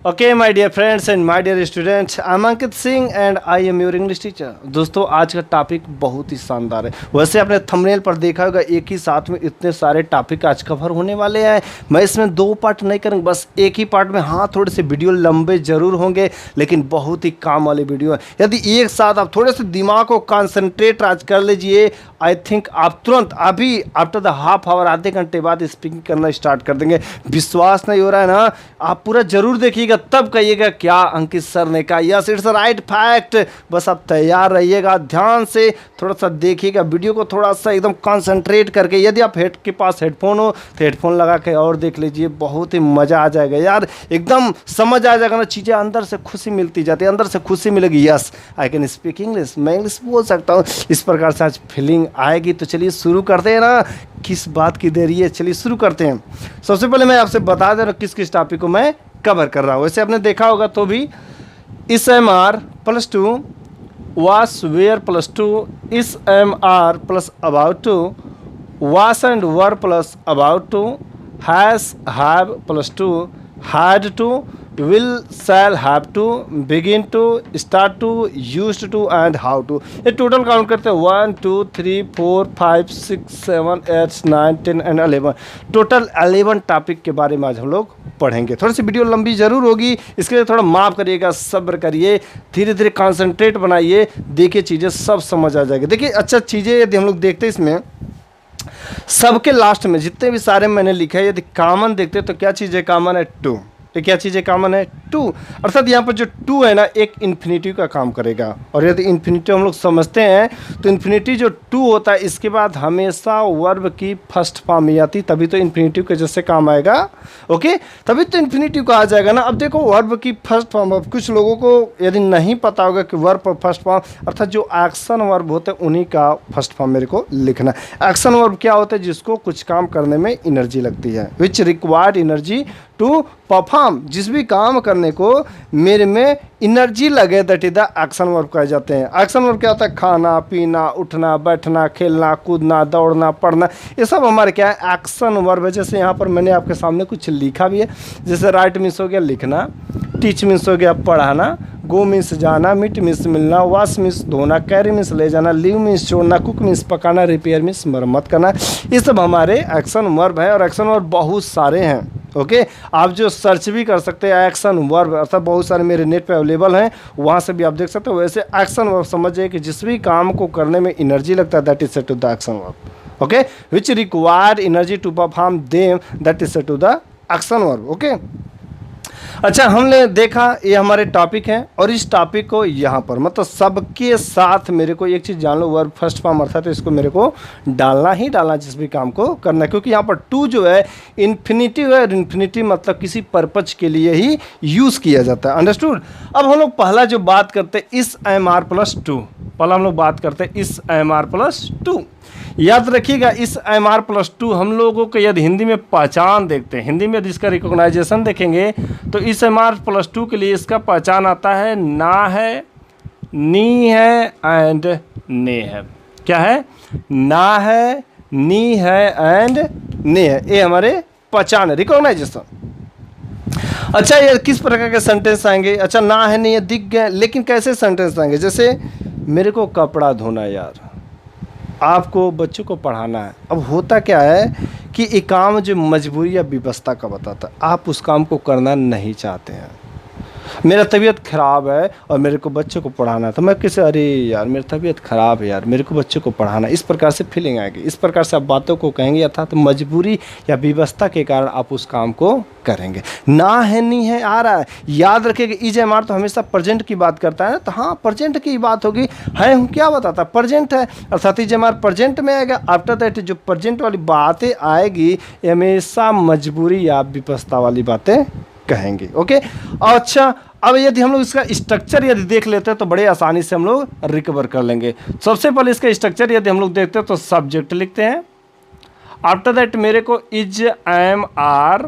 Okay my dear friends and my dear students, I am Ankit Singh and I am your English teacher. दोस्तों, आज का topic बहुत ही शानदार है। वैसे आपने थंबनेल पर देखा होगा, एक ही साथ में इतने सारे टॉपिक आज कवर होने वाले हैं। मैं इसमें दो पार्ट नहीं करूँगा, बस एक ही पार्ट में। हाँ, थोड़े से वीडियो लंबे जरूर होंगे, लेकिन बहुत ही काम वाली वीडियो है। यदि एक साथ आप थोड़े से दिमाग को कॉन्सेंट्रेट आज कर लीजिए, आई थिंक आप तुरंत अभी आफ्टर द हाफ आवर, आधे घंटे बाद स्पीकिंग करना स्टार्ट कर देंगे। विश्वास नहीं हो रहा है ना? आप पूरा जरूर देखिएगा, तब कहिएगा क्या अंकित सर ने कहा, यस इट्स राइट फैक्ट। बस आप तैयार रहिएगा, ध्यान से थोड़ा सा देखिएगा वीडियो को, थोड़ा सा एकदम कंसंट्रेट करके। यदि आप के पास हेडफोन हो तो हेडफोन लगा के और देख लीजिए, बहुत ही मज़ा आ जाएगा यार। एकदम समझ आ जाएगा ना, चीज़ें अंदर से खुशी मिलती जाती है, अंदर से खुशी मिलेगी। Yes I can speak English, मैं इंग्लिश बोल सकता हूँ। इस प्रकार से आज फीलिंग आएगी। तो चलिए शुरू करते हैं ना, किस बात की देरी है, चलिए शुरू करते हैं। सबसे पहले मैं आपसे बता दे रहा हूँ किस किस टॉपिक को मैं कवर कर रहा हूँ। वैसे आपने देखा होगा तो भी, is am are plus to, was were plus to, is am are plus about to, was and were plus about to, has have plus to, had to, will, shall, have to, begin to, start to, used to and how to। ये total count करते हैं 1 2 3 4 5 6 7 8 9 10 and 11। Total 11 topic के बारे में आज हम लोग पढ़ेंगे। थोड़ी सी वीडियो लंबी जरूर होगी, इसके लिए थोड़ा माफ़ करिएगा, सब्र करिए, धीरे धीरे कॉन्सेंट्रेट बनाइए, देखिए चीज़ें सब समझ आ जाएगी। देखिए अच्छा चीज़ें यदि हम लोग देखते हैं इसमें, सबके लास्ट में जितने भी सारे मैंने लिखे हैं, यदि कॉमन देखते तो क्या चीज़ है कॉमन है? टू। तो क्या चीज़ें कॉमन है? टू। अर्थात यहाँ पर जो टू है ना, एक इन्फिनिटिव का काम करेगा। और यदि इन्फिनिटिव हम लोग समझते हैं तो इन्फिनिटिव जो टू होता है, इसके बाद हमेशा वर्ब की फर्स्ट फॉर्म में आती, तभी तो इन्फिनिटिव के जैसे काम आएगा। ओके, तभी तो इन्फिनिटिव का आ जाएगा ना। अब देखो, वर्ब की फर्स्ट फॉर्म, अब कुछ लोगों को यदि नहीं पता होगा कि वर्ब फर्स्ट फॉर्म अर्थात जो एक्शन वर्ब होते हैं उन्हीं का फर्स्ट फॉर्म मेरे को लिखना है। एक्शन वर्ब क्या होता है? जिसको कुछ काम करने में एनर्जी लगती है, which required energy to perform. जिस भी काम करने को मेरे में एनर्जी लगे, that is the action verb कहे जाते हैं। एक्शन वर्ब क्या होता है? खाना पीना, उठना बैठना, खेलना कूदना, दौड़ना पढ़ना, ये सब हमारे क्या है? एक्शन वर्ब है। जैसे यहाँ पर मैंने आपके सामने कुछ लिखा भी है, जैसे राइट मीन्स हो गया लिखना, टीच मीन्स हो गया पढ़ाना, गो मीन्स जाना, मीट मीन्स मिलना, वॉश मीन्स धोना, कैरी मीन्स ले जाना, लीव मीन्स छोड़ना, कुक मीन्स पकाना, रिपेयर मीन्स मरम्मत करना। ये सब हमारे एक्शन वर्ब है, और एक्शन वर्ब बहुत सारे हैं। ओके, आप जो सर्च भी कर सकते हैं एक्शन वर्ब, अर्थात बहुत सारे मेरे नेट पे अवेलेबल हैं, वहाँ से भी आप देख सकते हो। वैसे एक्शन वर्ब समझिए कि जिस भी काम को करने में एनर्जी लगता है, that is set to the action verb. Okay, which required energy to perform them, that is set to the action verb. Okay, अच्छा हमने देखा ये हमारे टॉपिक हैं, और इस टॉपिक को यहाँ पर मतलब सबके साथ मेरे को एक चीज़ जान लो, वर्ब फर्स्ट फॉर्म अर्थात तो इसको मेरे को डालना ही डालना जिस भी काम को करना है, क्योंकि यहाँ पर टू जो है इन्फिनिटिव है, और इन्फिनिटिव मतलब किसी पर्पज के लिए ही यूज़ किया जाता है। अंडरस्टूड? अब हम लोग पहला जो बात करते हैं, इस एम आर प्लस टू, पहला हम लोग बात करते हैं इस एम आर प्लस टू। याद रखिएगा, इस एम आर प्लस टू हम लोगों को यदि हिंदी में पहचान देखते हैं, हिंदी में यदि इसका रिकॉग्नाइजेशन देखेंगे तो इस एम आर प्लस टू के लिए इसका पहचान आता है ना है, नी है एंड ने है। क्या है? ना है, नी है एंड ने है। ये हमारे पहचान है, रिकॉग्नाइजेशन। अच्छा, ये किस प्रकार के सेंटेंस आएंगे? अच्छा, ना है नहीं है दिख गए, लेकिन कैसे सेंटेंस आएंगे? जैसे मेरे को कपड़ा धोना यार, आपको बच्चों को पढ़ाना है। अब होता क्या है कि एक काम जो मजबूरी या विवशता का बताता है, आप उस काम को करना नहीं चाहते हैं। मेरा तबीयत ख़राब है और मेरे को बच्चों को पढ़ाना है, तो मैं किसी, अरे यार मेरी तबीयत ख़राब है यार, मेरे को बच्चों को पढ़ाना, इस प्रकार से फीलिंग आएगी, इस प्रकार से आप बातों को कहेंगे, अर्थात तो मजबूरी या विवशता के कारण आप उस काम को करेंगे। ना है नहीं है आ रहा है, याद रखिएगा इज एम आर तो हमेशा प्रेजेंट की बात करता है ना, तो हाँ प्रेजेंट की बात होगी। है हूँ क्या बताता है? प्रेजेंट है, अर्थात इज एम आर प्रेजेंट में आएगा। आफ्टर दैट जो प्रेजेंट वाली बातें आएगी, हमेशा मजबूरी या विवशता वाली बातें कहेंगे। ओके, अच्छा अब यदि हम लोग इसका स्ट्रक्चर यदि देख लेते हैं तो बड़े आसानी से हम लोग रिकवर कर लेंगे। सबसे पहले इसका स्ट्रक्चर यदि हम लोग देखते हैं तो सब्जेक्ट लिखते हैं, आफ्टर दैट मेरे को is am are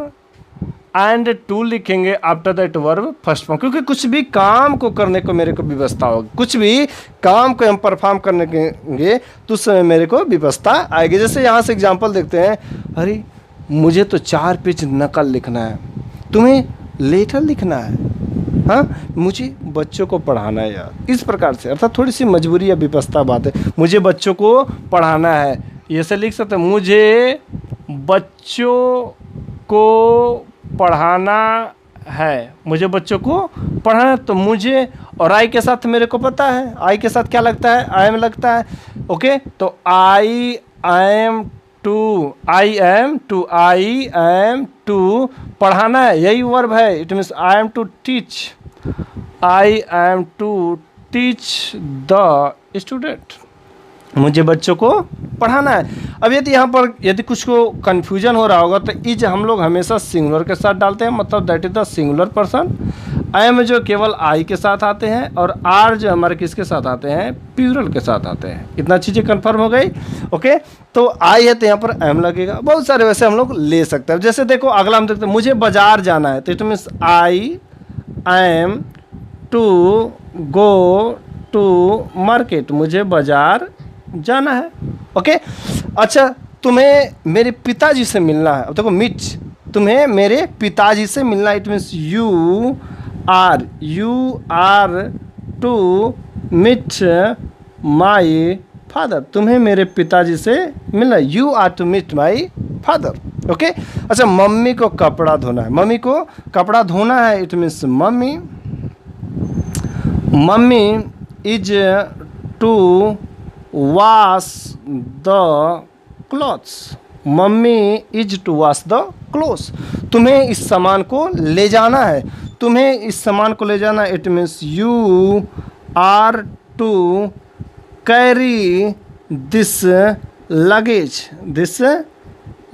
and to लिखेंगे, after that verb first form, क्योंकि कुछ भी काम को करने को मेरे को व्यवस्था होगी, कुछ भी काम को हम परफॉर्म करने के तो उस समय मेरे को व्यवस्था आएगी। जैसे यहाँ से एग्जांपल देखते हैं, अरे मुझे तो 4 पेज नकल लिखना है, तुम्हें लेटर लिखना है। हाँ, मुझे बच्चों को पढ़ाना है यार, इस प्रकार से, अर्थात थोड़ी सी मजबूरी या विपस्ता बात है। मुझे बच्चों को पढ़ाना है, ये से लिख सकते हैं, मुझे बच्चों को पढ़ाना है, मुझे बच्चों को पढ़ाना है। तो मुझे और आई के साथ मेरे को पता है, आई के साथ क्या लगता है, आई एम लगता है। ओके, तो I am to, I am to पढ़ाना है, यही वर्ब है। It means I am to teach, I am to teach the student, मुझे बच्चों को पढ़ाना है। अब यदि यहाँ पर यदि कुछ को कन्फ्यूजन हो रहा होगा तो इज हम लोग हमेशा सिंगुलर के साथ डालते हैं, मतलब that is the singular person. I am जो केवल आई के साथ आते हैं, और आर जो हमारे किसके साथ आते हैं, प्लूरल के साथ आते हैं। इतना चीज़ें कंफर्म हो गई। ओके, तो आई है तो यहाँ पर एम लगेगा। बहुत सारे वैसे हम लोग ले सकते हैं। जैसे देखो अगला हम देखते हैं, मुझे बाजार जाना है, तो it means I am to go to market, मुझे बाजार जाना है। ओके, अच्छा तुम्हें मेरे पिताजी से मिलना है। अब देखो मीट, तुम्हें मेरे पिताजी से मिलना है, it means you are to meet my father, तुम्हें मेरे पिताजी से मिलना है, you are to meet my father. Okay, अच्छा मम्मी को कपड़ा धोना है, मम्मी को कपड़ा धोना है, it means mummy is to wash the clothes, mummy is to wash the clothes, तुम्हें इस सामान को ले जाना है, तुम्हें इस सामान को ले जाना है, it means you are to carry this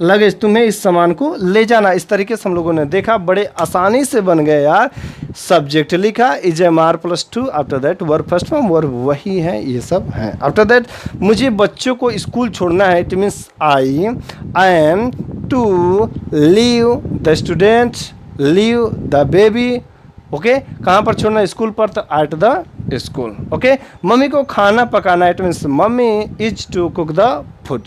luggage, तुम्हें इस सामान को ले जाना। इस तरीके से हम लोगों ने देखा, बड़े आसानी से बन गए यार। सब्जेक्ट लिखा is am are plus to, after that verb first form, verb वही है, ये सब हैं। आफ्टर दैट मुझे बच्चों को स्कूल छोड़ना है, it means I am to leave the student, leave the baby. Okay, कहाँ पर छोड़ना है, स्कूल पर, तो at the school. Okay, mummy को खाना पकाना है, it means mummy is to cook the food.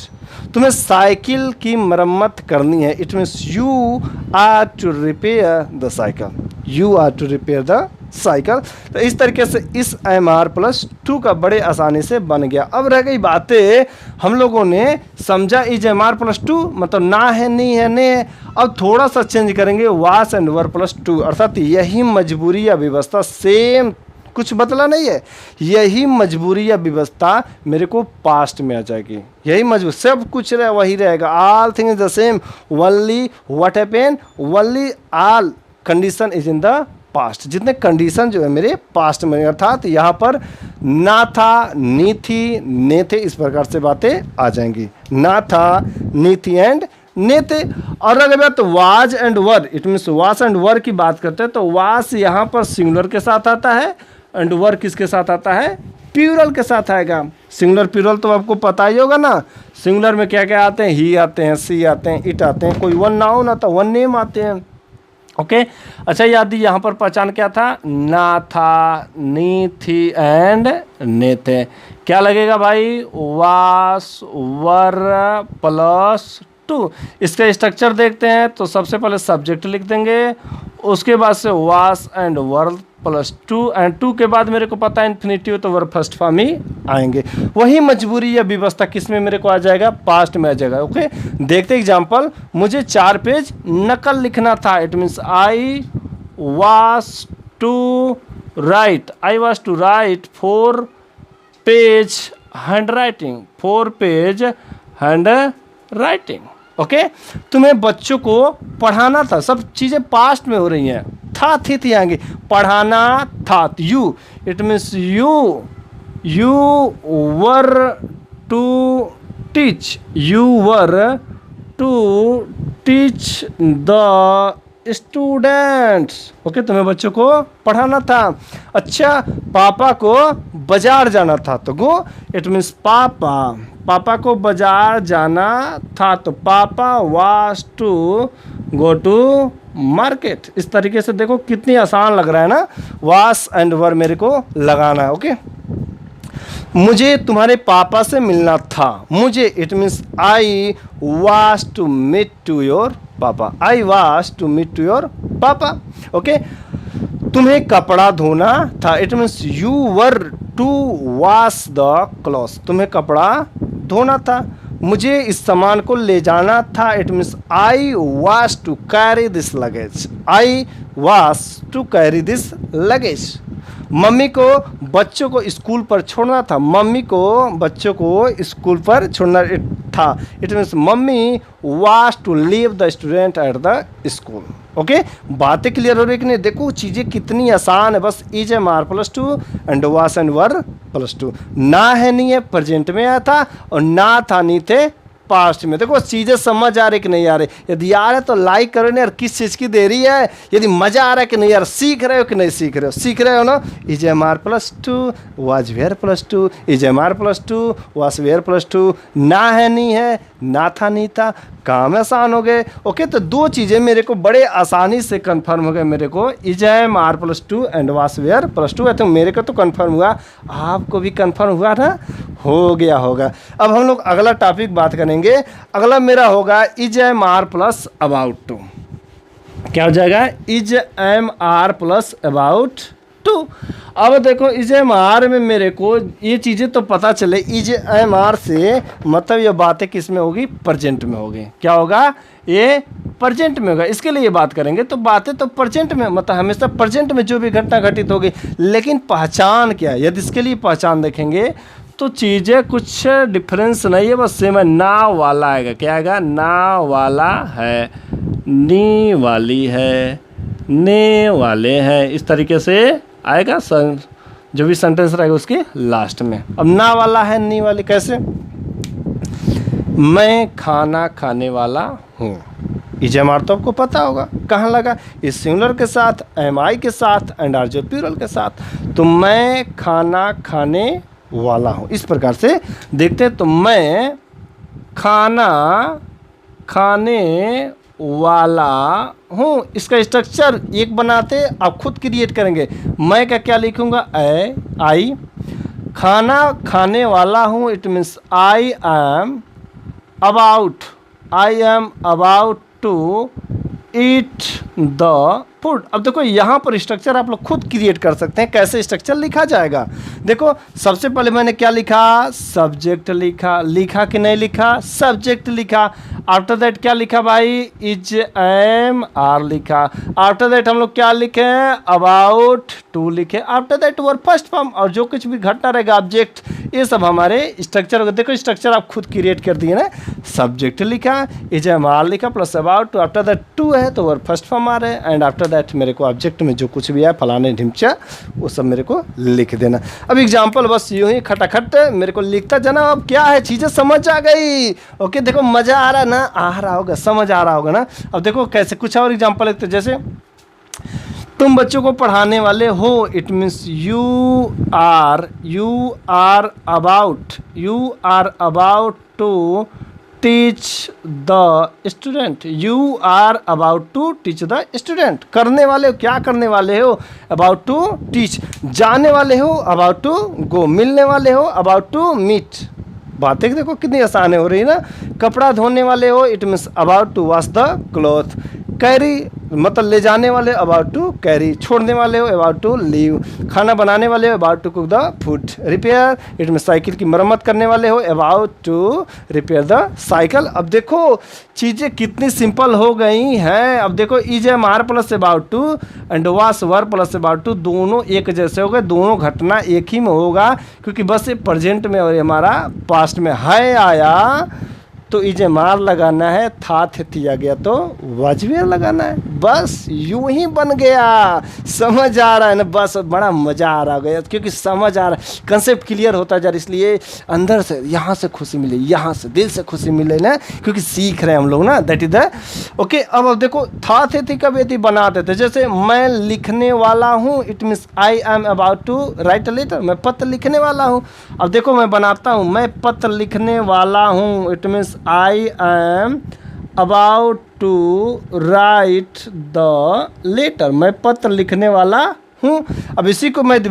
तुम्हें साइकिल की मरम्मत करनी है, it means you are to repair the cycle, you are to repair the cycle. तो इस तरीके से इस एम आर प्लस टू का बड़े आसानी से बन गया। अब रह गई बातें, हम लोगों ने समझा is am are plus to मतलब ना है, नहीं है, ने है। अब थोड़ा सा चेंज करेंगे, वास एंड वर प्लस टू, अर्थात यही मजबूरी या व्यवस्था, सेम कुछ बदला नहीं है, यही मजबूरी या व्यवस्था मेरे को पास्ट में आ जाएगी। यही मजबूर, सब कुछ वही रहेगा, all thing is the same, only what happen, only all condition is in the past. जितने कंडीशन जो है मेरे पास्ट में, अर्थात यहाँ पर ना था, नी थी, ने थे, इस प्रकार से बातें आ जाएंगी। ना था, नी थी एंड ने थे। और अगर बात was and were, it means वास एंड वर की बात करते हैं, तो वास यहाँ पर सिंगुलर के साथ आता है, एंड वर किसके साथ आता है, प्लूरल के साथ आएगा। सिंगुलर प्लूरल तो आपको पता ही होगा ना। सिंगुलर में क्या क्या आते हैं, ही आते हैं, सी आते हैं, इट आते हैं, कोई वन नाउन आता, वन नेम आते हैं। ओके, अच्छा याद यहाँ पर पहचान क्या था, ना था, नी थी एंड ने थे। क्या लगेगा भाई, वास वर प्लस टू। इसका स्ट्रक्चर देखते हैं, तो सबसे पहले सब्जेक्ट लिख देंगे, उसके बाद से was and were plus to, and to के बाद मेरे को पता है इन्फिनिटिव, तो वर्ब फर्स्ट फॉर्म ही आएंगे। वही मजबूरी या व्यवस्था किस में मेरे को आ जाएगा, पास्ट में आ जाएगा। ओके, देखते एग्जांपल, मुझे 4 पेज नकल लिखना था, it means I was to write 4 page handwriting, 4 page handwriting. Okay, तुम्हें बच्चों को पढ़ाना था, सब चीज़ें पास्ट में हो रही हैं, था थी आएंगे, पढ़ाना था, you, it means you were to teach, you were to teach the students. Okay, तुम्हें बच्चों को पढ़ाना था। अच्छा, पापा को बाजार जाना था, तो गो, इट मीन्स पापा को बाजार जाना था, तो papa was to go to market. इस तरीके से देखो कितनी आसान लग रहा है ना, वास एंड वर मेरे को लगाना है। ओके, मुझे तुम्हारे पापा से मिलना था, मुझे, it means I was to meet to your papa. I was to meet to your papa. Okay, तुम्हें कपड़ा धोना था, it means you were to wash the cloth, तुम्हें कपड़ा धोना था। मुझे इस सामान को ले जाना था, it means I was to carry this luggage, I was to carry this luggage. Mummy को बच्चों को स्कूल पर छोड़ना था, मम्मी को बच्चों को स्कूल पर छोड़ना था, it means mummy was to leave the student at the school. Okay, बातें क्लियर हो रही कि नहीं? देखो चीज़ें कितनी आसान है, बस is am are plus to and was and were plus to. ना है नहीं है प्रेजेंट में आया था, और ना था नहीं थे पास्ट में। देखो चीज़ें समझ आ रही कि नहीं आ रही? यदि आ रहा है तो लाइक करो ना यार, किस चीज़ की देरी है? यदि मज़ा आ रहा है कि नहीं यार, सीख रहे हो कि नहीं सीख रहे हो? सीख रहे हो ना? Is am are plus to, was were plus to, is am are plus to, was were plus to. ना है नहीं है, ना था नहीं था, काम आसान हो गए। ओके, तो दो चीज़ें मेरे को बड़े आसानी से कंफर्म हो गए। मेरे को is am are plus to and was were plus to है, तो मेरे को तो कंफर्म हुआ, आपको भी कंफर्म हुआ ना? हो गया होगा। अब हम लोग अगला टॉपिक बात करेंगे। अगला मेरा होगा is am are plus about to. क्या हो जाएगा? Is am are plus about to. अब देखो इज एम आर में मेरे को ये चीज़ें तो पता चले, इज एम आर से मतलब ये बातें किस में होगी? प्रेजेंट में होगी। क्या होगा? ये प्रेजेंट में होगा। इसके लिए ये बात करेंगे तो बातें तो प्रेजेंट में, मतलब हमेशा प्रेजेंट में जो भी घटना घटित होगी। लेकिन पहचान क्या है? यदि इसके लिए पहचान देखेंगे तो चीज़ें कुछ डिफरेंस नहीं है, बस सेम है। ना वाला आएगा, क्या आएगा? ना वाला है, नी वाली है, ने वाले हैं, इस तरीके से आएगा जो भी सेंटेंस रहेगा उसके लास्ट में। अब ना वाला है, नी वाली कैसे? मैं खाना खाने वाला हूँ। इज एम आर तो आपको पता होगा कहाँ लगा? इस सिंगुलर के साथ, एम आई के साथ एंड आर जो प्लूरल के साथ। तो मैं खाना खाने वाला हूँ, इस प्रकार से देखते हैं। तो मैं खाना खाने वाला हूँ, इसका स्ट्रक्चर एक बनाते आप खुद क्रिएट करेंगे। मैं का क्या लिखूँगा? ए आई। खाना खाने वाला हूँ, it means I am about, I am about to eat the food. अब देखो यहाँ पर स्ट्रक्चर आप लोग खुद क्रिएट कर सकते हैं। कैसे स्ट्रक्चर लिखा जाएगा? देखो सबसे पहले मैंने क्या लिखा? सब्जेक्ट लिखा। लिखा कि नहीं लिखा? सब्जेक्ट लिखा। आफ्टर दैट क्या लिखा भाई? इज एम आर लिखा। आफ्टर दैट हम लोग क्या लिखे? अबाउट टू लिखे। After that verb first form, और जो कुछ भी घटना रहेगा ऑब्जेक्ट, ये सब हमारे स्ट्रक्चर होगा। देखो स्ट्रक्चर आप खुद क्रिएट कर दिए ना। सब्जेक्ट लिखा, इज एम आर लिखा, plus about to, after that to है तो वर्ब फर्स्ट फॉर्म आ रहे हैं, एंड आफ्टर दैट मेरे को ऑब्जेक्ट में जो कुछ भी है फलाने ढिमचा वो सब मेरे को लिख देना। अब एग्जांपल बस यूं ही खटाखट मेरे को लिखता जाना। अब क्या है, चीज़ें समझ आ गई। ओके, देखो मज़ा आ रहा ना? आ रहा होगा, समझ आ रहा होगा ना? अब देखो कैसे कुछ और एग्जांपल लिखते, जैसे तुम बच्चों को पढ़ाने वाले हो, it means you are about to teach the student. You are about to teach the student. करने वाले हो, क्या करने वाले हो? About to teach. जाने वाले हो, अबाउट टू गो। मिलने वाले हो, अबाउट टू मीट। बातें देखो कितनी आसान हो रही ना। कपड़ा धोने वाले हो, it means about to wash the cloth. Carry मतलब ले जाने वाले, अबाउट टू कैरी। छोड़ने वाले हो, अबाउट टू लीव। खाना बनाने वाले हो, about to cook the food. Repair, it mean cycle की मरम्मत करने वाले हो, about to repair the cycle. अब देखो चीज़ें कितनी सिंपल हो गई हैं। अब देखो is am are plus about to and was were plus about to, दोनों एक जैसे हो गए, दोनों घटना एक ही में होगा, क्योंकि बस ये प्रेजेंट में और हमारा पास्ट में है आया तो इज एम आर लगाना है, था थिया गया तो वाजवेयर लगाना है। बस यूं ही बन गया। समझ आ रहा है ना? बस बड़ा मज़ा आ रहा गया, क्योंकि समझ आ रहा है, कंसेप्ट क्लियर होता जा रहा है। इसलिए अंदर से यहाँ से खुशी मिले, यहाँ से दिल से खुशी मिले ना, क्योंकि सीख रहे हैं हम लोग ना। That is the okay. अब देखो था थे कब यदि बनाते थे, जैसे मैं लिखने वाला हूँ, it means I am about to write a letter. मैं पत्र लिखने वाला हूँ। अब देखो मैं बनाता हूँ, मैं पत्र लिखने वाला हूँ, it means I am about to write the letter. मैं पत्र लिखने वाला हूँ। अब इसी को मैं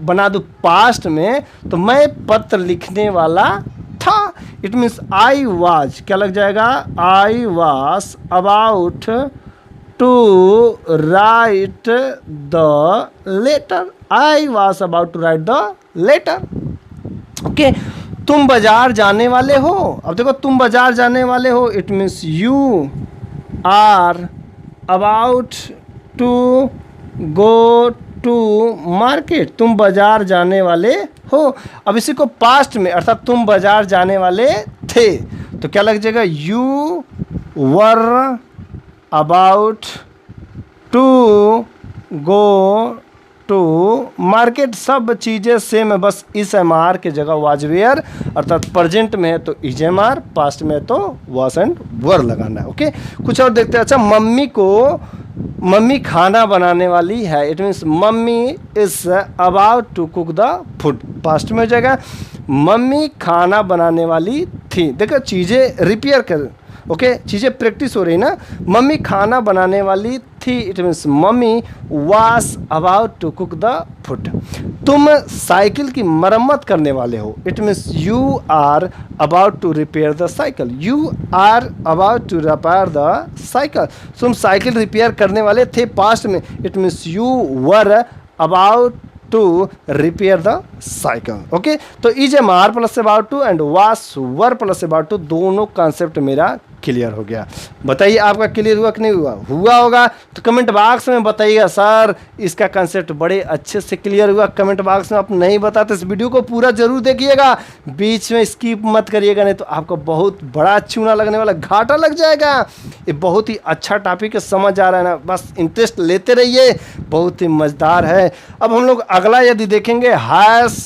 बना दूँ पास्ट में, तो मैं पत्र लिखने वाला था, इट मीन्स आई वाज, क्या लग जाएगा, I was about to write the letter, I was about to write the letter. Okay, तुम बाजार जाने वाले हो, अब देखो तुम बाजार जाने वाले हो, it means you are about to go to market, तुम बाजार जाने वाले हो। अब इसी को पास्ट में, अर्थात तुम बाजार जाने वाले थे, तो क्या लग जाएगा, you were about to go to market. सब चीज़ें सेम है, बस इस एम आर की जगह वाज वेयर, अर्थात प्रेजेंट में है तो इज एम आर, पास्ट में है तो वाज एंड वर लगाना है। ओके, कुछ और देखते हैं। अच्छा, मम्मी खाना बनाने वाली है, it means mummy is about to cook the food, past में हो जाएगा। मम्मी खाना बनाने वाली थी, देखो चीज़ें रिपेयर कर, ओके चीज़ें प्रैक्टिस हो रही ना। मम्मी खाना बनाने वाली थी, it means mummy was about to cook the food. तुम साइकिल की मरम्मत करने वाले हो, it means you are about to repair the cycle, you are about to repair the cycle. तुम साइकिल रिपेयर करने वाले थे, पास्ट में, it means you were about to repair the cycle. Okay, तो is am are plus about to and was were plus about to, दोनों concept मेरा clear हो गया। बताइए आपका क्लियर हुआ कि नहीं हुआ? हुआ होगा तो कमेंट बॉक्स में बताइएगा, सर इसका कंसेप्ट बड़े अच्छे से क्लियर हुआ। कमेंट बॉक्स में आप नहीं बताते, इस वीडियो को पूरा जरूर देखिएगा, बीच में स्किप मत करिएगा, नहीं तो आपको बहुत बड़ा चूना लगने वाला, घाटा लग जाएगा। ये बहुत ही अच्छा टॉपिक है, समझ आ रहा है ना, बस इंटरेस्ट लेते रहिए, बहुत ही मज़ेदार है। अब हम लोग अगला यदि देखेंगे, हैज़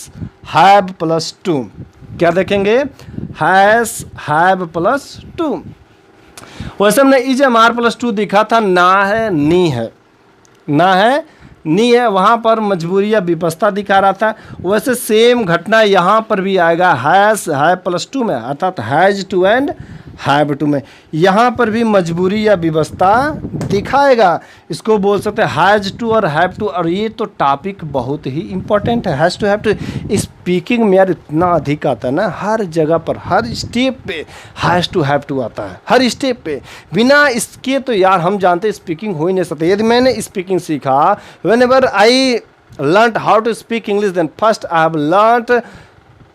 हैव प्लस टू, क्या देखेंगे, हैज़ हैव प्लस टू। वैसे हमने is am are plus to दिखा था, ना है नी है, ना है नी है, वहाँ पर मजबूरी या विपस्ता दिखा रहा था। वैसे सेम घटना यहाँ पर भी आएगा, हैज़ हैव प्लस टू में, अर्थात has to and have to में, यहाँ पर भी मजबूरी या विवस्ता दिखाएगा। इसको बोल सकते हैं हैज़ टू और हैव टू, और ये तो टॉपिक बहुत ही इंपॉर्टेंट है। Has to have to speaking में यार इतना अधिक आता है ना, हर जगह पर, हर स्टेप पे हैज़ टू हैव टू आता है, हर स्टेप पे। बिना इसके तो यार हम जानते स्पीकिंग हो ही नहीं सकते। यदि मैंने स्पीकिंग सीखा, whenever I learn how to speak English, then first I have learn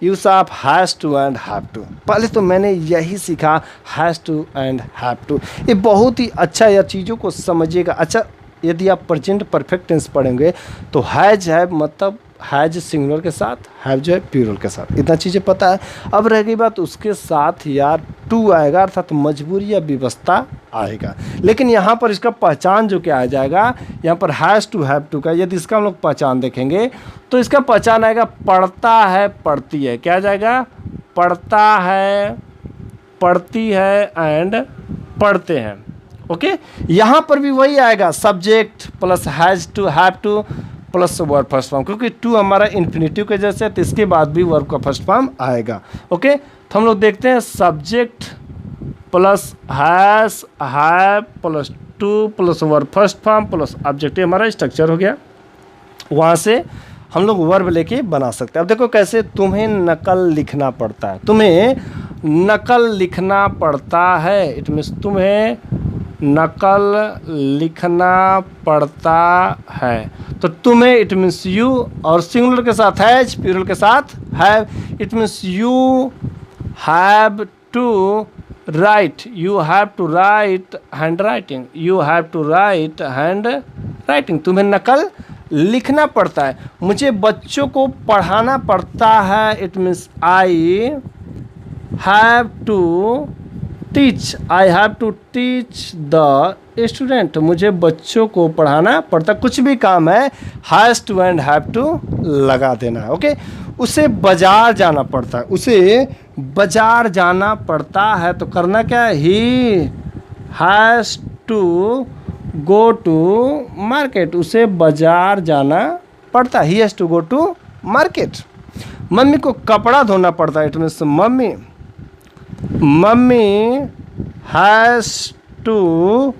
use of has to and have to. पहले तो मैंने यही सीखा, has to and have to. ये बहुत ही अच्छा यार, चीज़ों को समझिएगा। अच्छा, यदि आप प्रेजेंट परफेक्ट टेंस पढ़ेंगे तो हैज़ हैव मतलब हैज़ सिंगुलर के साथ, हैव जो है प्लूरल के साथ, इतना चीज़ें पता है। अब रह गई बात, उसके साथ यार टू आएगा, अर्थात मजबूरी या व्यवस्था आएगा। लेकिन यहाँ पर इसका पहचान जो क्या आ जाएगा, यहाँ पर हैज़ टू हैव टू का यदि इसका हम लोग पहचान देखेंगे तो इसका पहचान आएगा पढ़ता है, पढ़ती है, क्या आ जाएगा, पढ़ता है, पढ़ती है एंड पढ़ते हैं। ओके, यहाँ पर भी वही आएगा, subject plus has to have to plus verb first form, क्योंकि टू हमारा इन्फिनेटिव के जैसे है, तो इसके बाद भी वर्ब का फर्स्ट फॉर्म आएगा। ओके, तो हम लोग देखते हैं, subject plus has have plus to plus verb first form plus object, हमारा स्ट्रक्चर हो गया। वहाँ से हम लोग वर्ब लेके बना सकते हैं। अब देखो कैसे, तुम्हें नकल लिखना पड़ता है, तुम्हें नकल लिखना पड़ता है, इट मीन्स तुम्हें नकल लिखना पड़ता है। तो तुम्हें इट मीन्स यू, और सिंगुलर के साथ हैज, प्लूरल के साथ have, it means you have to write, you have to write handwriting, you have to write handwriting, तुम्हें नकल लिखना पड़ता है। मुझे बच्चों को पढ़ाना पड़ता है, it means I have to teach, I have to teach the student, मुझे बच्चों को पढ़ाना पड़ता। कुछ भी काम है, has to and have to लगा देना है। ओके, उसे बाजार जाना पड़ता है, उसे बाजार जाना पड़ता है, तो करना क्या है, he has to go to market, उसे बाजार जाना पड़ता है, he has to go to market. Mummy को कपड़ा धोना पड़ता है, it means mummy has to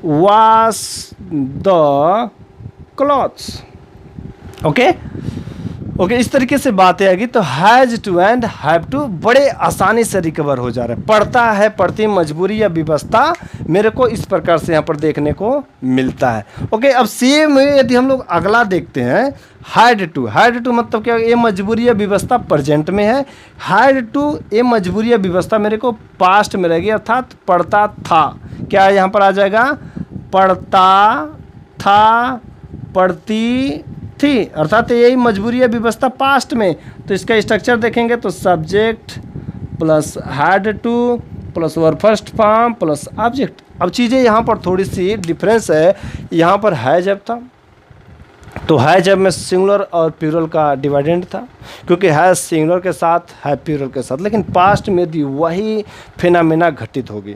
wash the clothes. Okay, okay, इस तरीके से बातें आएगी तो has to and have to बड़े आसानी से रिकवर हो जा रहा है। पढ़ता है, पढ़ती, मजबूरी या व्यवस्था मेरे को इस प्रकार से यहाँ पर देखने को मिलता है। ओके, अब सेम में यदि हम लोग अगला देखते हैं, हैड टू मतलब क्या, ये मजबूरी या व्यवस्था प्रेजेंट में है, हैड टू ये मजबूरी या व्यवस्था मेरे को पास्ट में रहेगी, अर्थात पढ़ता था, क्या यहाँ पर आ जाएगा, पढ़ता था, पढ़ती थी, अर्थात यही मजबूरी या व्यवस्था पास्ट में। तो इसका स्ट्रक्चर देखेंगे तो subject plus had to plus verb first form plus object. अब चीज़ें यहाँ पर थोड़ी सी डिफरेंस है, यहाँ पर है जब था तो है जब में सिंगुलर और प्लूरल का डिवाइडेंट था, क्योंकि है सिंगुलर के साथ है प्लूरल के साथ, लेकिन पास्ट में भी वही फिनोमेना घटित होगी।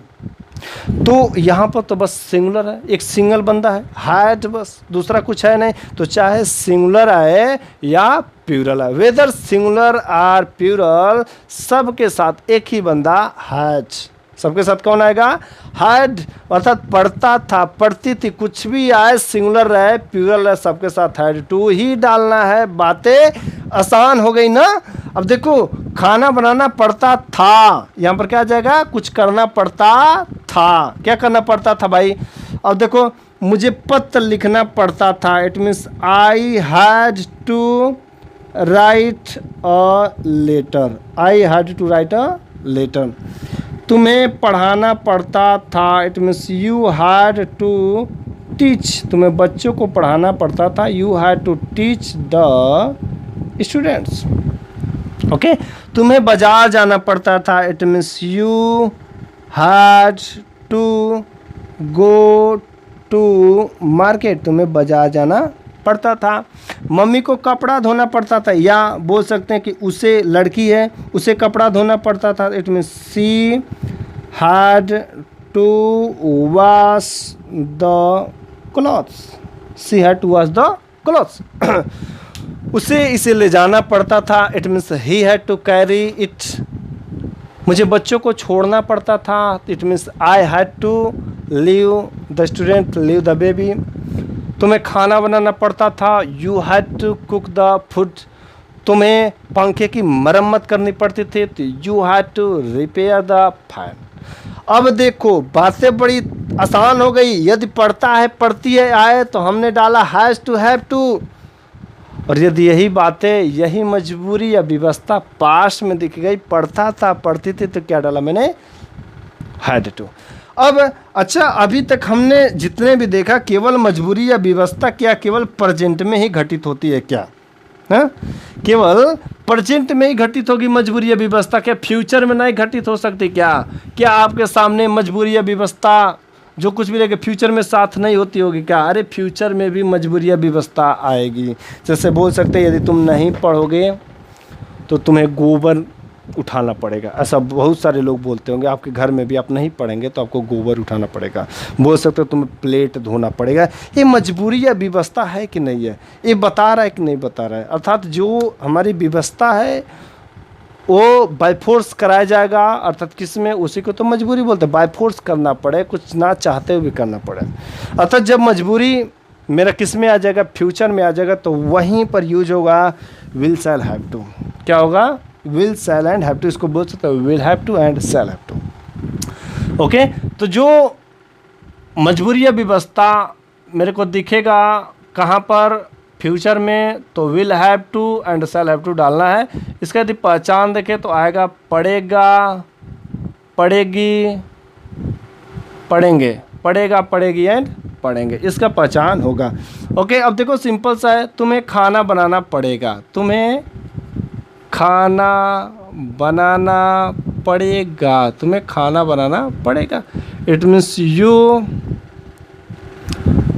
तो यहाँ पर तो बस सिंगुलर है, एक सिंगल बंदा है, हैड बस, दूसरा कुछ है नहीं। तो चाहे सिंगुलर आए या प्लूरल आए, वेदर सिंगुलर और प्लूरल, सबके साथ एक ही बंदा हैज, सबके साथ कौन आएगा, हैड, अर्थात पढ़ता था, पढ़ती थी, कुछ भी आए, सिंगुलर रहे प्लूरल रहे, सबके साथ हैड टू ही डालना है। बातें आसान हो गई ना। अब देखो, खाना बनाना पड़ता था, यहाँ पर क्या आ जाएगा, कुछ करना पड़ता था, क्या करना पड़ता था भाई। अब देखो, मुझे पत्र लिखना पड़ता था, it means I had to write a letter, I had to write a letter. तुम्हें पढ़ाना पड़ता था, it means you had to teach, तुम्हें बच्चों को पढ़ाना पड़ता था, you had to teach the students. Okay, तुम्हें बाजार जाना पड़ता था, it means you had to go to market, तुम्हें बाजार जाना पड़ता था। मम्मी को कपड़ा धोना पड़ता था, या बोल सकते हैं कि उसे, लड़की है, उसे कपड़ा धोना पड़ता था, it means she had to wash the clothes, she had to wash the clothes. उसे इसे ले जाना पड़ता था, it means he had to carry it. मुझे बच्चों को छोड़ना पड़ता था, it means I had to leave the student, leave the baby. तुम्हें खाना बनाना पड़ता था, you had to cook the food. तुम्हें पंखे की मरम्मत करनी पड़ती थी, तो you had to repair the fan. अब देखो, बातें बड़ी आसान हो गई। यदि पढ़ता है, पढ़ती है आए तो हमने डाला हैज़ टू, हैव टू, और यदि यही बातें, यही मजबूरी या व्यवस्था पास्ट में दिख गई, पढ़ता था, पढ़ती थी, तो क्या डाला मैंने, हैड टू। अब अच्छा, अभी तक हमने जितने भी देखा, केवल मजबूरी या व्यवस्था क्या केवल प्रेजेंट में ही घटित होती है क्या, है? केवल प्रेजेंट में ही घटित होगी मजबूरी या व्यवस्था, क्या फ्यूचर में नहीं घटित हो सकती क्या? क्या आपके सामने मजबूरी या व्यवस्था जो कुछ भी लेके फ्यूचर में साथ नहीं होती होगी क्या? अरे फ्यूचर में भी मजबूरी या व्यवस्था आएगी। जैसे बोल सकते हैं, यदि तुम नहीं पढ़ोगे तो तुम्हें गोबर उठाना पड़ेगा, ऐसा बहुत सारे लोग बोलते होंगे। आपके घर में भी आप नहीं पढ़ेंगे तो आपको गोबर उठाना पड़ेगा। बोल सकते हो तुम्हें प्लेट धोना पड़ेगा। ये मजबूरी या व्यवस्था है कि नहीं है, ये बता रहा है कि नहीं बता रहा है। अर्थात जो हमारी व्यवस्था है वो बाय फोर्स कराया जाएगा, अर्थात किस में, उसी को तो मजबूरी बोलते हैं। बाय फोर्स करना पड़े, कुछ ना चाहते हुए भी करना पड़े। अर्थात जब मजबूरी मेरा किस में आ जाएगा, फ्यूचर में आ जाएगा, तो वहीं पर यूज होगा विल शैल हैव टू। क्या होगा, will shall and have to, इसको बोल सकते हो will have to and shall have to. Okay, तो जो मजबूरी या व्यवस्था मेरे को दिखेगा कहाँ पर, फ्यूचर में, तो will have to and shall have to डालना है। इसका यदि पहचान देखें तो आएगा पढ़ेगा, पढ़ेगी, पढ़ेंगे, पढ़ेगा, पढ़ेगी एंड पढ़ेंगे, इसका पहचान होगा। ओके, अब देखो सिंपल सा है, तुम्हें खाना बनाना पड़ेगा, तुम्हें खाना बनाना पड़ेगा, तुम्हें खाना बनाना पड़ेगा। It means you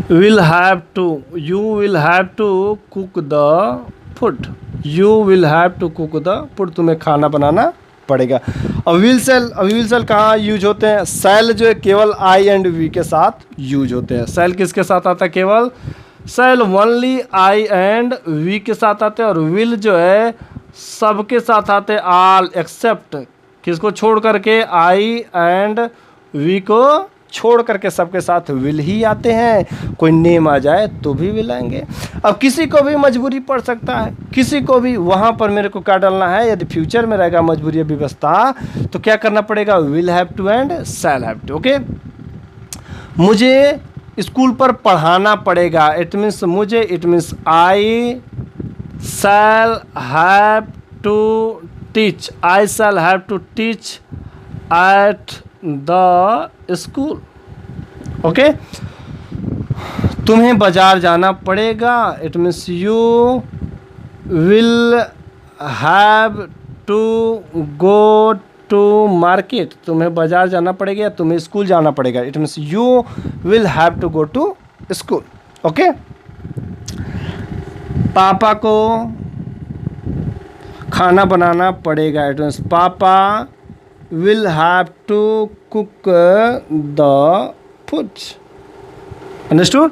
will have to, you will have to cook the food, you will have to cook the food, तुम्हें खाना बनाना पड़ेगा। अब विल सेल कहाँ यूज होते हैं? सेल जो है केवल आई एंड वी के साथ यूज होते हैं। सेल किसके साथ आता है? केवल shall only I and we के साथ आते हैं। और विल जो है सबके साथ आते हैं, ऑल एक्सेप्ट किसको छोड़ करके, आई एंड वी को छोड़ करके सबके साथ विल ही आते हैं। कोई नेम आ जाए तो भी विल आएंगे। अब किसी को भी मजबूरी पड़ सकता है, किसी को भी वहाँ पर मेरे को क्या डालना है, यदि फ्यूचर में रहेगा मजबूरी व्यवस्था तो क्या करना पड़ेगा, will have to and shall have to. Okay, मुझे स्कूल पर पढ़ाना पड़ेगा, इट मीन्स मुझे, it means I shall have to teach, I shall have to teach at the school. Okay, तुम्हें बाजार जाना पड़ेगा, it means you will have to go to market, तुम्हें बाजार जाना पड़ेगा या तुम्हें स्कूल जाना पड़ेगा, it means you will have to go to school. Okay, papa को खाना बनाना पड़ेगा, it means papa will have to cook the food. Understood.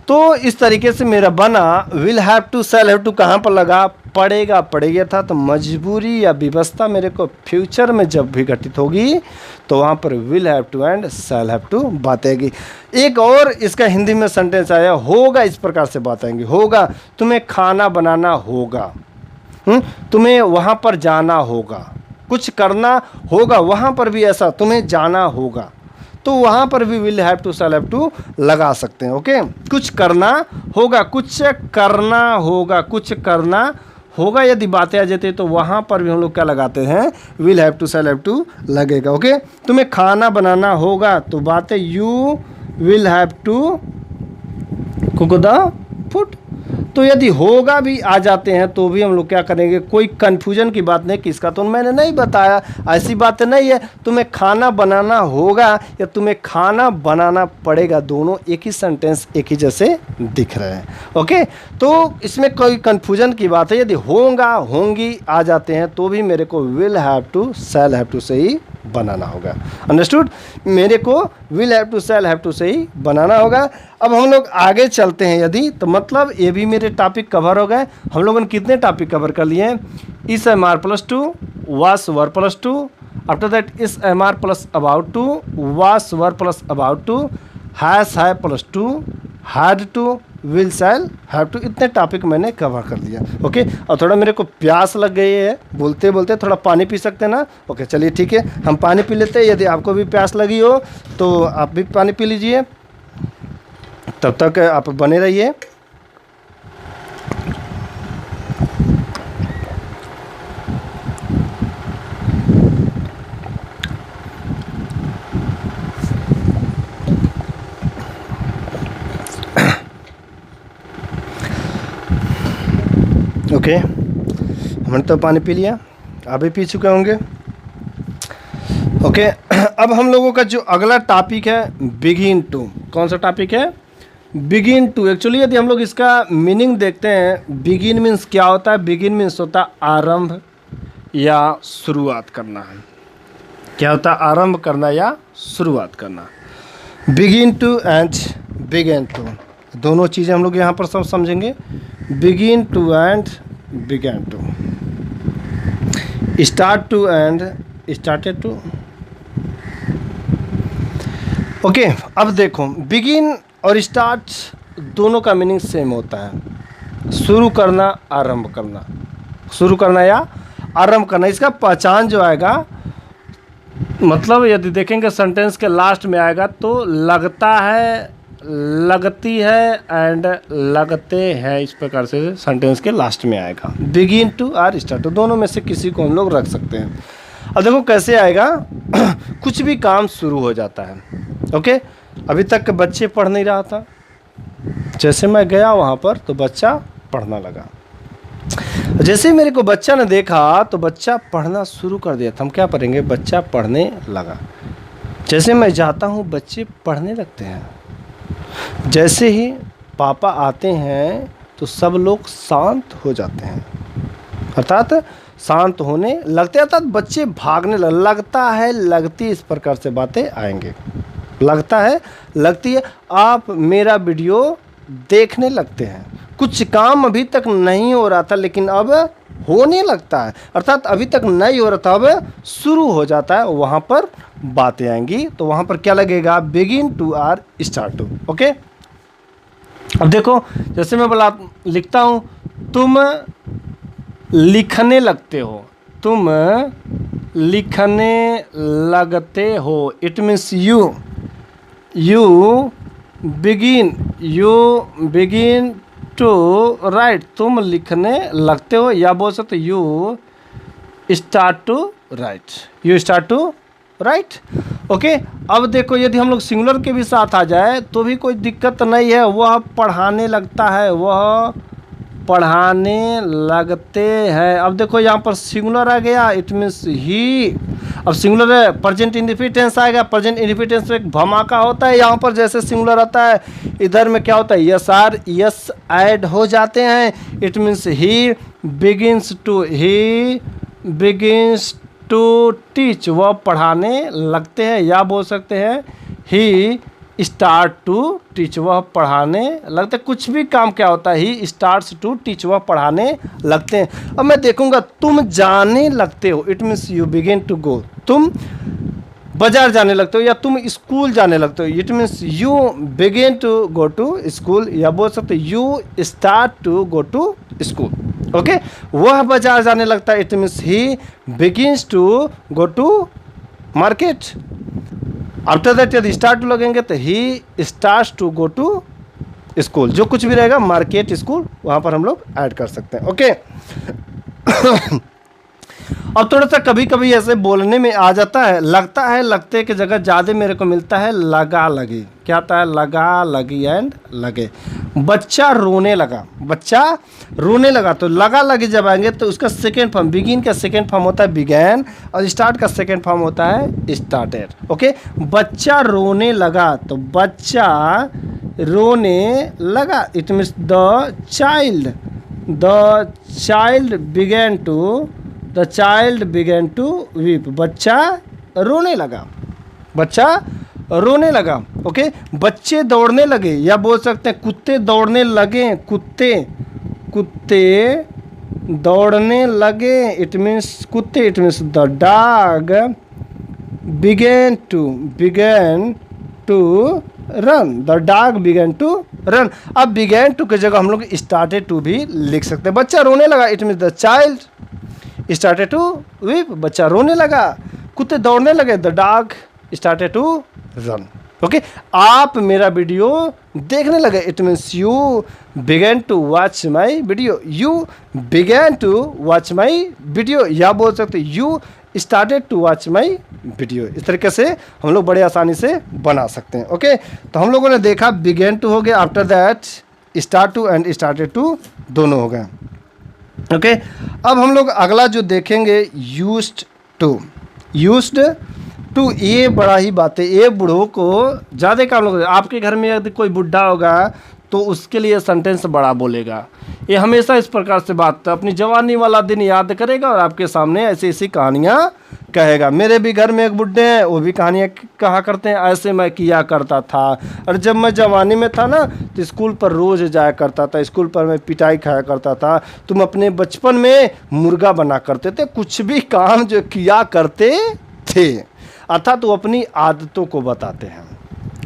तो इस तरीके से मेरा बना will have to shall have to कहाँ पर लगा, पड़ेगा, पड़ेगा था तो मजबूरी या व्यवस्था मेरे को फ्यूचर में जब भी घटित होगी तो वहाँ पर will have to and shall have to बात आएगी। एक और इसका हिंदी में सेंटेंस आया, होगा, इस प्रकार से बात आएंगी। होगा, तुम्हें खाना बनाना होगा, तुम्हें वहाँ पर जाना होगा, कुछ करना होगा, वहाँ पर भी ऐसा तुम्हें जाना होगा तो वहाँ पर भी will have to shall have to लगा सकते हैं। ओके, कुछ करना होगा, कुछ करना होगा, कुछ करना होगा, यदि बातें आ जाती है तो वहाँ पर भी हम लोग क्या लगाते हैं, will have to shall have to लगेगा। ओके, तुम्हें खाना बनाना होगा तो बातें you will have to cook the food. तो यदि होगा भी आ जाते हैं तो भी हम लोग क्या करेंगे, कोई कन्फ्यूजन की बात नहीं, किसका तो मैंने नहीं बताया, ऐसी बात नहीं है। तुम्हें खाना बनाना होगा या तुम्हें खाना बनाना पड़ेगा, दोनों एक ही सेंटेंस एक ही जैसे दिख रहे हैं। ओके, तो इसमें कोई कन्फ्यूजन की बात है, यदि होगा होंगी आ जाते हैं तो भी मेरे को will have to shall have to से ही बनाना होगा। अंडरस्टूड, मेरे को will have to shall have to से ही बनाना होगा। अब हम लोग आगे चलते हैं, यदि तो मतलब ये भी मेरे टॉपिक कवर हो गए। हम लोगों ने कितने टॉपिक कवर कर लिए हैं, इस am are plus to, was were plus to, after that is am are plus about to, was were plus about to, has have plus to, had to, will shall have to, इतने topic मैंने cover कर दिया। Okay, और थोड़ा मेरे को प्यास लग गई है, बोलते बोलते थोड़ा पानी पी सकते हैं ना। ओके, चलिए ठीक है, हम पानी पी लेते हैं। यदि आपको भी प्यास लगी हो तो आप भी पानी पी लीजिए, तब तक आप बने रहिए। ओके, हमने तो पानी पी लिया, आप भी पी चुके होंगे। ओके, अब हम लोगों का जो अगला टॉपिक है बिगिन टू। कौन सा टॉपिक है, बिगिन टू। एक्चुअली यदि हम लोग इसका मीनिंग देखते हैं, बिगिन मीन्स क्या होता है, बिगिन मीन्स होता है आरंभ या शुरुआत करना है। क्या होता है, आरंभ करना या शुरुआत करना। Begin to and began to, दोनों चीज़ें हम लोग यहाँ पर सब समझेंगे। Begin to and began to, start to and started to. Okay, अब देखो बिगिन और स्टार्ट दोनों का मीनिंग सेम होता है, शुरू करना, आरंभ करना, शुरू करना या आरंभ करना। इसका पहचान जो आएगा, मतलब यदि देखेंगे सेंटेंस के लास्ट में आएगा तो लगता है, लगती है एंड लगते हैं, इस प्रकार से सेंटेंस के लास्ट में आएगा। बिगिन टू और स्टार्ट टू, दोनों में से किसी को हम लोग रख सकते हैं। अब देखो कैसे आएगा, कुछ भी काम शुरू हो जाता है। ओके, अभी तक बच्चे पढ़ नहीं रहा था, जैसे मैं गया वहाँ पर तो बच्चा पढ़ना लगा। जैसे ही मेरे को बच्चा ने देखा तो बच्चा पढ़ना शुरू कर दिया था। हम क्या पढ़ेंगे, बच्चा पढ़ने लगा। जैसे मैं जाता हूँ बच्चे पढ़ने लगते हैं। जैसे ही पापा आते हैं तो सब लोग शांत हो जाते हैं, अर्थात शांत होने लगते हैं, अर्थात बच्चे भागने लगता है, लगती, इस प्रकार से बातें आएंगे। लगता है, लगती है, आप मेरा वीडियो देखने लगते हैं, कुछ काम अभी तक नहीं हो रहा था लेकिन अब होने लगता है, अर्थात अभी तक नहीं हो रहा था अब शुरू हो जाता है, वहाँ पर बातें आएंगी। तो वहाँ पर क्या लगेगा, बिगिन टू और स्टार्ट टू। ओके, अब देखो जैसे मैं बोला लिखता हूँ, तुम लिखने लगते हो, तुम लिखने लगते हो, it means you begin to write, तुम लिखने लगते हो, या बोल सकते you start to write. Okay, अब देखो यदि हम लोग सिंगुलर के भी साथ आ जाए तो भी कोई दिक्कत नहीं है, वह पढ़ाने लगता है, वह पढ़ाने लगते हैं। अब देखो यहाँ पर सिंगुलर आ गया, इट मीन्स ही। अब सिंगुलर है, प्रेजेंट इंडेफिनिट टेंस आएगा, प्रेजेंट इंडेफिनिट टेंस में एक भमाका होता है, यहाँ पर जैसे सिंगुलर आता है इधर में क्या होता है, यस आर यस ऐड हो जाते हैं, it means he begins to teach, वह पढ़ाने लगते हैं, या बोल सकते हैं ही स्टार्ट टू टीच, वह पढ़ाने लगते हैं। कुछ भी काम क्या होता है, ही स्टार्ट्स टू टीच, वह पढ़ाने लगते हैं। अब मैं देखूंगा तुम जाने लगते हो, it means you begin to go, तुम बाजार जाने लगते हो या तुम स्कूल जाने लगते हो, it means you begin to go to school, या बोल सकते हो you start to go to school. Okay, वह बाजार जाने लगता है, it means he begins to go to market. After that यदि स्टार्ट टू लगेंगे तो he starts to go to school, जो कुछ भी रहेगा मार्केट स्कूल वहाँ पर हम लोग ऐड कर सकते हैं। ओके अब थोड़ा सा कभी कभी ऐसे बोलने में आ जाता है, लगता है लगते की जगह ज़्यादा मेरे को मिलता है लगा लगी। क्या आता है, लगा लगी एंड लगे। बच्चा रोने लगा, तो लगा लगी जब आएंगे तो उसका सेकेंड फॉर्म, बिगिन का सेकेंड फॉर्म होता है बिगैन, और स्टार्ट का सेकेंड फॉर्म होता है स्टार्टेड। ओके, बच्चा रोने लगा, तो बच्चा रोने लगा, it means the child began to weep, बच्चा रोने लगा। ओके, बच्चे दौड़ने लगे, या बोल सकते हैं कुत्ते दौड़ने लगे, कुत्ते दौड़ने लगे, it means the dog began to run, the dog began to run. अब बिगेन टू की जगह हम लोग स्टार्टेड टू भी लिख सकते हैं। बच्चा रोने लगा, it means the child started to weep, बच्चा रोने लगा। कुत्ते दौड़ने लगे, the dog started to run. Okay, आप मेरा वीडियो देखने लगे, it means you began to watch my video, या बोल सकते you started to watch my video. इस तरीके से हम लोग बड़े आसानी से बना सकते हैं। ओके, तो हम लोगों ने देखा बिगेन टू हो गया, after that start to and started to दोनों हो गए। ओके, अब हम लोग अगला जो देखेंगे यूज्ड टू, ये बड़ा ही बात है, ये बूढ़ों को ज़्यादा काम लोग। आपके घर में यदि कोई बुढ़ा होगा तो उसके लिए सेंटेंस बड़ा बोलेगा, ये हमेशा इस प्रकार से बात अपनी जवानी वाला दिन याद करेगा और आपके सामने ऐसी ऐसी कहानियाँ कहेगा। मेरे भी घर में एक बुढ़े हैं, वो भी कहानियाँ कहा करते हैं, ऐसे मैं किया करता था, और जब मैं जवानी में था ना तो स्कूल पर रोज़ जाया करता था, स्कूल पर मैं पिटाई खाया करता था, तुम अपने बचपन में मुर्गा बना करते थे, कुछ भी काम जो किया करते थे, अर्थात वो अपनी आदतों को बताते हैं।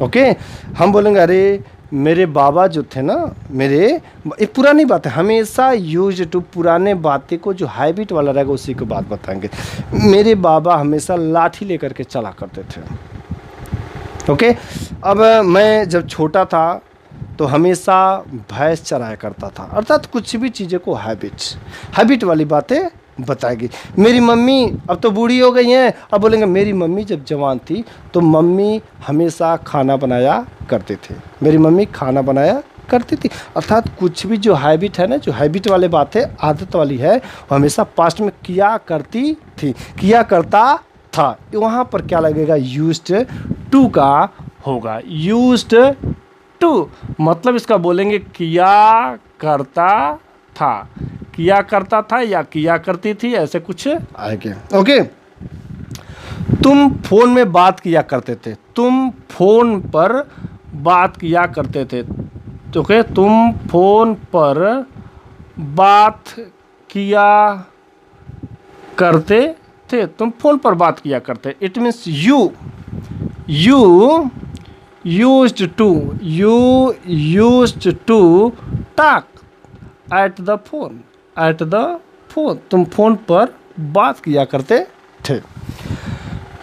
ओके, हम बोलेंगे अरे मेरे बाबा जो थे ना, ये पुरानी बात है, हमेशा यूज टू पुराने बातें को जो हैबिट वाला रहेगा उसी को बात बताएंगे। मेरे बाबा हमेशा लाठी लेकर के चला करते थे। ओके, अब मैं जब छोटा था तो हमेशा भैंस चराया करता था, अर्थात कुछ भी चीज़ें को हैबिट वाली बातें बताएगी। मेरी मम्मी अब तो बूढ़ी हो गई हैं, अब बोलेंगे मेरी मम्मी जब जवान थी तो मम्मी हमेशा खाना बनाया करते थे, मेरी मम्मी खाना बनाया करती थी। अर्थात कुछ भी जो हैबिट है ना, जो हैबिट वाली बात है, आदत वाली है, वो हमेशा पास्ट में किया करती थी, किया करता था, वहाँ पर क्या लगेगा, यूज्ड टू का होगा। यूज्ड टू मतलब इसका बोलेंगे किया करता था या किया करती थी, ऐसे कुछ आएगा। ओके, तुम फोन में बात किया करते थे, तुम फोन पर बात किया करते थे, ओके, तुम फोन पर बात किया करते थे, तुम फोन पर बात किया करते। It means you used to talk at the phone, तुम फोन पर बात किया करते थे।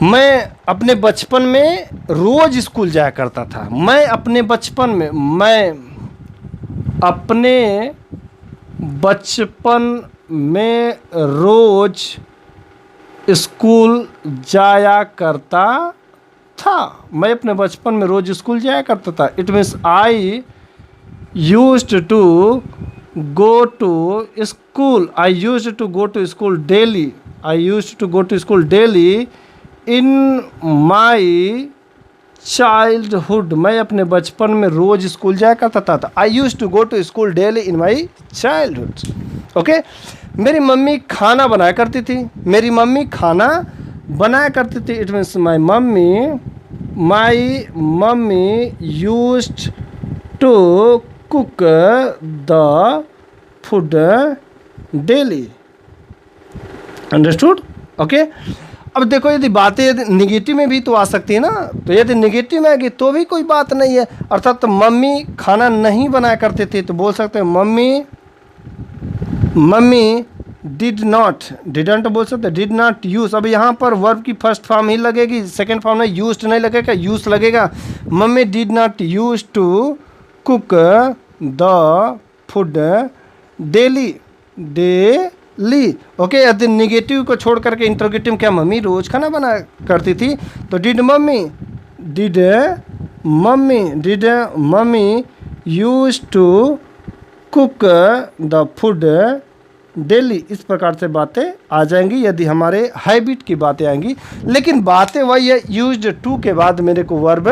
मैं अपने बचपन में रोज स्कूल जाया करता था। मैं अपने बचपन में रोज स्कूल जाया करता था। मैं अपने बचपन में रोज स्कूल जाया करता था। It means I used to go to school, I used to go to school daily, in my childhood. मैं अपने बचपन में रोज स्कूल जाया करता था। I use to go to school daily in my childhood. Okay, मेरी मम्मी खाना बनाया करती थी। It means my mummy used to cook the food daily. Understood? Okay, अब देखो यदि बातें निगेटिव में भी तो आ सकती है ना, तो यदि निगेटिव में आएगी तो भी कोई बात नहीं है। अर्थात तो मम्मी खाना नहीं बनाया करते थे तो बोल सकते हैं मम्मी डिडंट बोल सकते, डिड नॉट यूज। अब यहाँ पर वर्ब की फर्स्ट फॉर्म ही लगेगी, सेकेंड फॉर्म में यूज्ड नहीं लगेगा, यूज लगेगा। Mummy did not use to cook the food daily. Okay, यदि निगेटिव को छोड़ करके इंटरोगेटिव क्या मम्मी रोज खाना बना करती थी, तो did mummy use to cook the food daily. इस प्रकार से बातें आ जाएंगी यदि हमारे हैबिट की बातें आएंगी। लेकिन बातें वही है, यूज्ड टू के बाद मेरे को वर्ब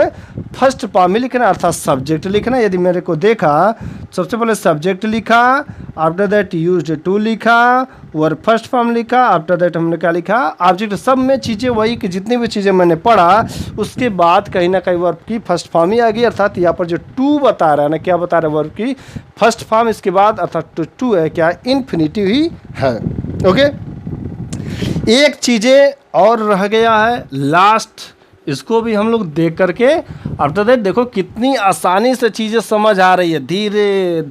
फर्स्ट फॉर्म में लिखना, अर्थात सब्जेक्ट लिखना। यदि मेरे को देखा, सबसे पहले सब्जेक्ट लिखा, आफ्टर दैट यूज्ड टू लिखा, वर्ब फर्स्ट फॉर्म लिखा, आफ्टर दैट हमने क्या लिखा, ऑब्जेक्ट। सब में चीज़ें वही कि जितनी भी चीज़ें मैंने पढ़ा उसके बाद कहीं ना कहीं वर्ब की फर्स्ट फॉर्म ही आ गई। अर्थात यहाँ पर जो टू बता रहा है ना, क्या बता रहा है, वर्ब की फर्स्ट फॉर्म इसके बाद, अर्थात टू है क्या, इन्फिनिटिव ही है। ओके, एक चीज़ें और रह गया है लास्ट, इसको भी हम लोग देख करके आफ्टर दैट देखो कितनी आसानी से चीज़ें समझ आ रही है। धीरे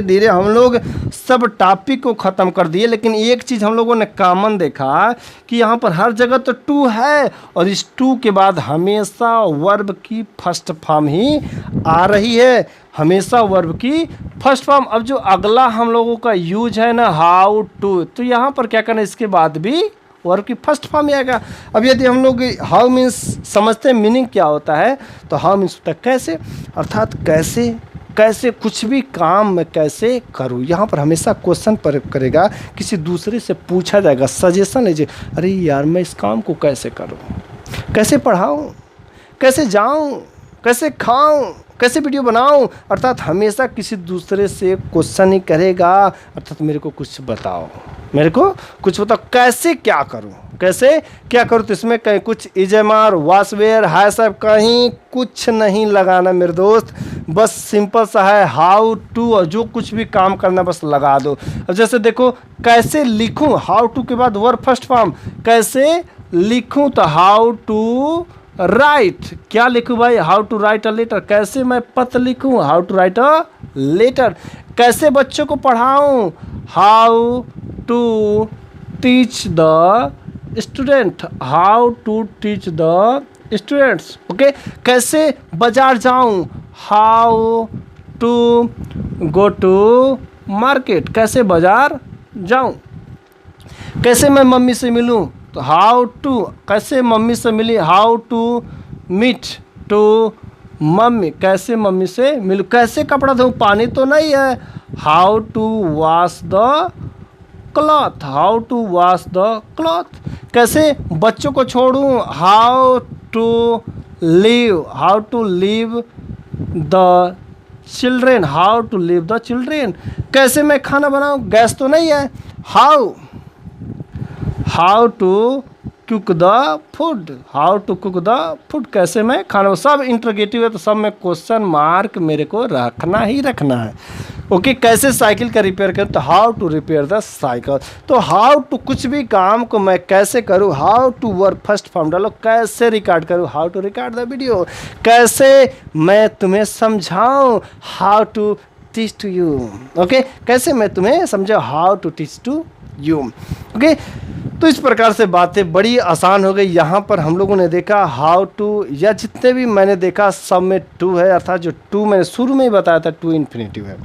धीरे हम लोग सब टॉपिक को ख़त्म कर दिए, लेकिन एक चीज़ हम लोगों ने कॉमन देखा कि यहाँ पर हर जगह तो टू है, और इस टू के बाद हमेशा वर्ब की फर्स्ट फॉर्म ही आ रही है, हमेशा वर्ब की फर्स्ट फॉर्म। अब जो अगला हम लोगों का यूज है ना, हाउ टू, तो यहाँ पर क्या करना, इसके बाद भी वर्ब की फर्स्ट फॉर्म ही आएगा। अब यदि हम लोग हाउ मीन्स समझते हैं मीनिंग क्या होता है, तो हाउ मीन्स होता है कैसे, अर्थात कैसे कुछ भी काम मैं कैसे करूँ। यहाँ पर हमेशा क्वेश्चन पर करेगा, किसी दूसरे से पूछा जाएगा, सजेशन लीजिए, अरे यार मैं इस काम को कैसे करूँ, कैसे पढ़ाऊँ, कैसे जाऊँ, कैसे खाऊँ, कैसे वीडियो बनाऊं। अर्थात हमेशा किसी दूसरे से क्वेश्चन ही करेगा, अर्थात मेरे को कुछ बताओ, कैसे क्या करूं। तो इसमें कहीं कुछ इजेमार वासवेयर है, सब कहीं कुछ नहीं लगाना मेरे दोस्त, बस सिंपल सा है हाउ टू, और जो कुछ भी काम करना बस लगा दो। अब जैसे देखो कैसे लिखूं, हाउ टू के बाद वर्ब फर्स्ट फॉर्म, कैसे लिखूं तो हाउ टू राइट, क्या लिखूं भाई, how to write a letter, कैसे मैं पत्र लिखूं, how to write a letter. कैसे बच्चों को पढ़ाऊं, how to teach the student, how to teach the students. Okay, कैसे बाजार जाऊं, how to go to market, कैसे बाजार जाऊं। कैसे मैं मम्मी से मिलूं, तो हाउ टू, कैसे मम्मी से मिली, how to meet to mummy, कैसे मम्मी से मिलूं। कैसे कपड़ा धोऊं, पानी तो नहीं है, how to wash the cloth, how to wash the cloth. कैसे बच्चों को छोड़ूं, how to leave the children, how to leave the children. कैसे मैं खाना बनाऊं, गैस तो नहीं है, how to cook the food, how to cook the food, कैसे मैं खाना, सब इंटरोगेटिव है तो सब में क्वेश्चन मार्क मेरे को रखना ही रखना है। ओके, कैसे साइकिल का रिपेयर करूँ, तो how to repair the cycle. तो हाउ टू कुछ भी काम को मैं कैसे करूँ, how to work first form डालो, कैसे रिकॉर्ड करूँ, how to record the video, कैसे मैं तुम्हें समझाऊँ, how to teach to you. Okay, कैसे मैं तुम्हें समझाऊँ, how to teach to you. Okay, तो इस प्रकार से बातें बड़ी आसान हो गई। यहाँ पर हम लोगों ने देखा हाउ टू, या जितने भी मैंने देखा सब में टू है, अर्थात जो टू मैंने शुरू में ही बताया था टू इन्फिनेटिव है।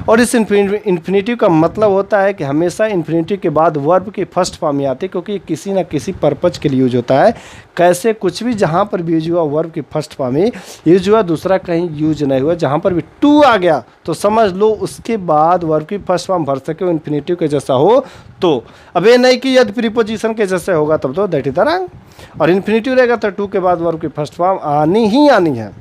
और इस इन्फिनेटिव का मतलब होता है कि हमेशा इन्फिनेटिव के बाद वर्ब की फर्स्ट फॉर्म ही आती है, क्योंकि किसी ना किसी पर्पज के लिए यूज होता है। कैसे कुछ भी जहाँ पर भी यूज हुआ वर्ब की फर्स्ट फॉर्म ही यूज हुआ, दूसरा कहीं यूज नहीं हुआ। जहाँ पर भी टू आ गया तो समझ लो उसके बाद वर्ब की फर्स्ट फॉर्म भर सके इन्फिनेटिव के जैसा हो। तो अब ये नहीं कि यदि प्रीपोजिशन के जैसे होगा तब तो दैट इज द रंग, और इन्फिनेटिव रहेगा तो टू के बाद वर्ब की फर्स्ट फॉर्म आनी ही आनी है।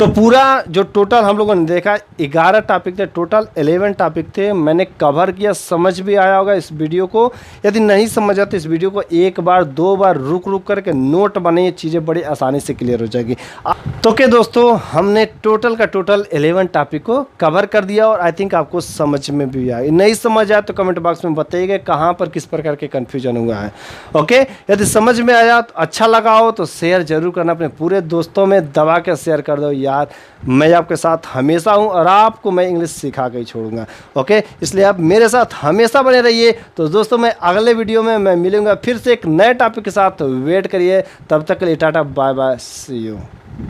तो पूरा जो टोटल हम लोगों ने देखा 11 टॉपिक थे, टोटल 11 टॉपिक थे, मैंने कवर किया। समझ भी आया होगा इस वीडियो को। यदि नहीं समझ आती इस वीडियो को एक बार दो बार रुक रुक करके नोट बने, चीज़ें बड़ी आसानी से क्लियर हो जाएगी। तो क्या दोस्तों, हमने टोटल का टोटल 11 टॉपिक को कवर कर दिया और आई थिंक आपको समझ में भी आया। नहीं समझ आया तो कमेंट बॉक्स में बताइएगा कहाँ पर किस प्रकार के कन्फ्यूजन हुआ है। ओके, यदि समझ में आया तो अच्छा लगा हो तो शेयर जरूर करना, अपने पूरे दोस्तों में दबा के शेयर कर दो। यार मैं आपके साथ हमेशा हूं और आपको मैं इंग्लिश सिखा के ही छोड़ूंगा। ओके, इसलिए आप मेरे साथ हमेशा बने रहिए। तो दोस्तों, मैं अगले वीडियो में मैं मिलूंगा फिर से एक नए टॉपिक के साथ, वेट करिए। तब तक के लिए tata bye bye, see you.